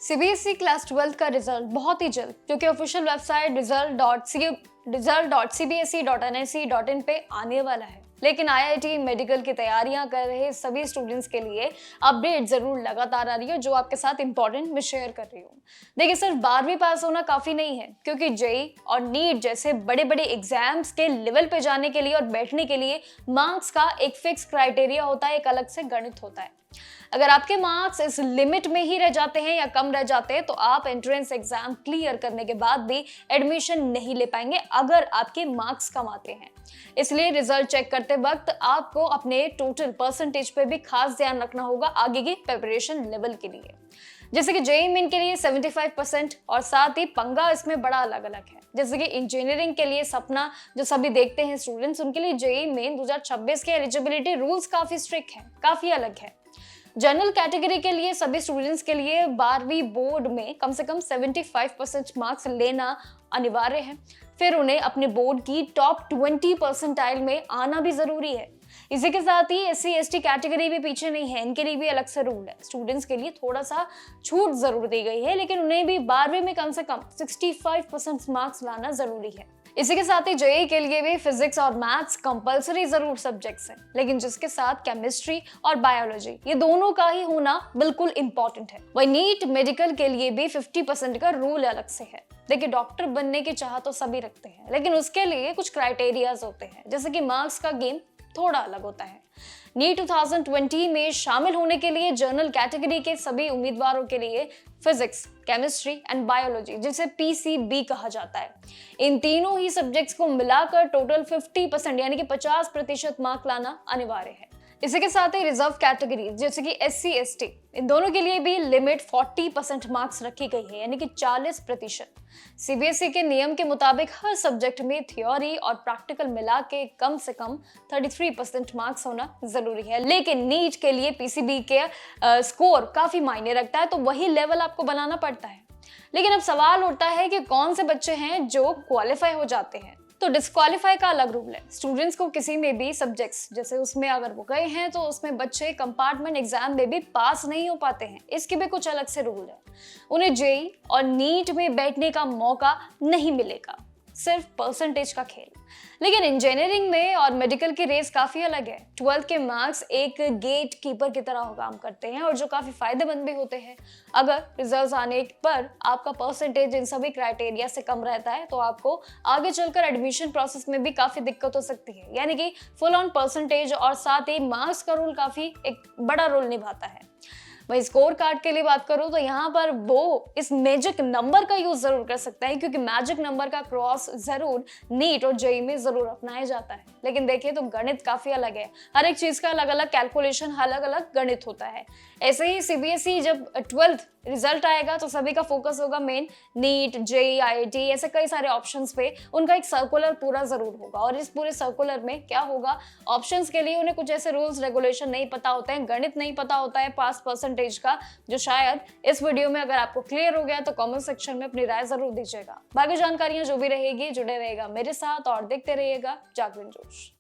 CBSE class 12 का result बहुत ही जल्द, क्योंकि ऑफिशियल वेबसाइट result.cbse.nic.in पे आने वाला है। लेकिन आईआईटी मेडिकल की तैयारियां कर रहे सभी स्टूडेंट्स के लिए अपडेट जरूर लगातार आ रही है, जो आपके साथ इंपॉर्टेंट मैं शेयर कर रही हूँ। देखिए, सिर्फ 12वीं पास होना काफी नहीं है, क्योंकि जेई और नीट जैसे बड़े बड़े एग्जाम्स के लेवल पे जाने के लिए और बैठने के लिए मार्क्स का एक फिक्स क्राइटेरिया होता है, एक अलग से गणित होता है। अगर आपके मार्क्स इस लिमिट में ही रह जाते हैं या कम रह जाते हैं, तो आप एंट्रेंस एग्जाम क्लियर करने के बाद भी एडमिशन नहीं ले पाएंगे अगर आपके मार्क्स कम आते हैं। इसलिए रिजल्ट चेक करते वक्त आपको अपने टोटल परसेंटेज पे भी खास ध्यान रखना होगा आगे की प्रिपरेशन लेवल के लिए। जैसे कि जेईई मेन के लिए 75% और साथ ही पंगा इसमें बड़ा अलग अलग है। जैसे कि इंजीनियरिंग के लिए सपना जो सभी देखते हैं स्टूडेंट्स, उनके लिए जेईई मेन 2026 के एलिजिबिलिटी रूल्स काफी स्ट्रिक्ट हैं, काफी अलग है। जनरल कैटेगरी के लिए सभी स्टूडेंट्स के लिए 12वीं बोर्ड में कम से कम 75% मार्क्स लेना अनिवार्य है। फिर उन्हें अपने बोर्ड की टॉप 20 परसेंटाइल में आना भी जरूरी है। इसी के साथ ही एससी एसटी कैटेगरी भी पीछे नहीं है, इनके लिए भी अलग से रूल है। स्टूडेंट्स के लिए थोड़ा सा छूट जरूर दी गई है, लेकिन उन्हें भी 12वीं में कम से कम 65% मार्क्स लाना जरूरी है। इसी के साथ ही जेईई के लिए भी फिजिक्स और मैथ्स कंपलसरी जरूर सब्जेक्ट्स हैं, लेकिन जिसके साथ केमिस्ट्री और बायोलॉजी ये दोनों का ही होना बिल्कुल इंपॉर्टेंट है। वही नीट मेडिकल के लिए भी 50% का रूल अलग से है। देखिए, डॉक्टर बनने की चाह तो सभी रखते हैं, लेकिन उसके लिए कुछ क्राइटेरियाज होते हैं, जैसे कि मार्क्स का गेम थोड़ा अलग होता है। नीट 2020 में शामिल होने के लिए जनरल कैटेगरी के सभी उम्मीदवारों के लिए फिजिक्स, केमिस्ट्री एंड बायोलॉजी, जिसे पीसीबी कहा जाता है, इन तीनों ही सब्जेक्ट्स को मिलाकर टोटल 50% यानी कि 50% मार्क लाना अनिवार्य है। इसी के साथ ही रिजर्व कैटेगरी जैसे कि एससी एसटी, इन दोनों के लिए भी लिमिट 40% मार्क्स रखी गई है, यानी कि 40%। सीबीएसई के नियम के मुताबिक हर सब्जेक्ट में थ्योरी और प्रैक्टिकल मिला के कम से कम 33% मार्क्स होना जरूरी है। लेकिन नीट के लिए पीसीबी के स्कोर काफी मायने रखता है, तो वही लेवल आपको बनाना पड़ता है। लेकिन अब सवाल उठता है कि कौन से बच्चे हैं जो क्वालिफाई हो जाते हैं। तो डिस्क्वालीफाई का अलग रूल है। स्टूडेंट्स को किसी में भी सब्जेक्ट्स जैसे उसमें अगर वो गए हैं तो उसमें बच्चे कंपार्टमेंट एग्जाम में भी पास नहीं हो पाते हैं, इसके भी कुछ अलग से रूल है। उन्हें जेईई और नीट में बैठने का मौका नहीं मिलेगा, सिर्फ परसेंटेज का खेल। लेकिन इंजीनियरिंग में और मेडिकल की रेस काफी अलग है। 12th के मार्क्स एक गेट कीपर की तरह काम करते हैं और जो काफी फायदेमंद भी होते हैं। अगर रिजल्ट्स आने पर आपका परसेंटेज इन सभी क्राइटेरिया से कम रहता है, तो आपको आगे चलकर एडमिशन प्रोसेस में भी काफी दिक्कत हो सकती है, यानी कि फुल ऑन परसेंटेज और साथ ही मार्क्स का रोल काफी एक बड़ा रोल निभाता है। वही स्कोर कार्ड के लिए बात करूं तो यहाँ पर वो इस मैजिक नंबर का यूज जरूर कर सकता है, क्योंकि मैजिक नंबर का क्रॉस जरूर नीट और जेईई में जरूर अपनाया जाता है। लेकिन देखिए, तो गणित काफी अलग है, हर एक चीज का अलग अलग कैलकुलेशन, अलग अलग गणित होता है। ऐसे ही सीबीएसई जब 12th रिजल्ट आएगा तो सभी का फोकस होगा मेन नीट, जेईई, आईआईटी, ऐसे कई सारे ऑप्शंस पे। उनका एक सर्कुलर पूरा जरूर होगा, और इस पूरे सर्कुलर में क्या होगा, ऑप्शंस के लिए उन्हें कुछ ऐसे रूल्स रेगुलेशन नहीं पता होते हैं, गणित नहीं पता होता है पास परसेंटेज का, जो शायद इस वीडियो में अगर आपको क्लियर हो गया तो कमेंट सेक्शन में अपनी राय जरूर दीजिएगा। बाकी जानकारियां जो भी रहेगी, जुड़े रहेगा मेरे साथ और देखते रहिएगा जागरण जोश।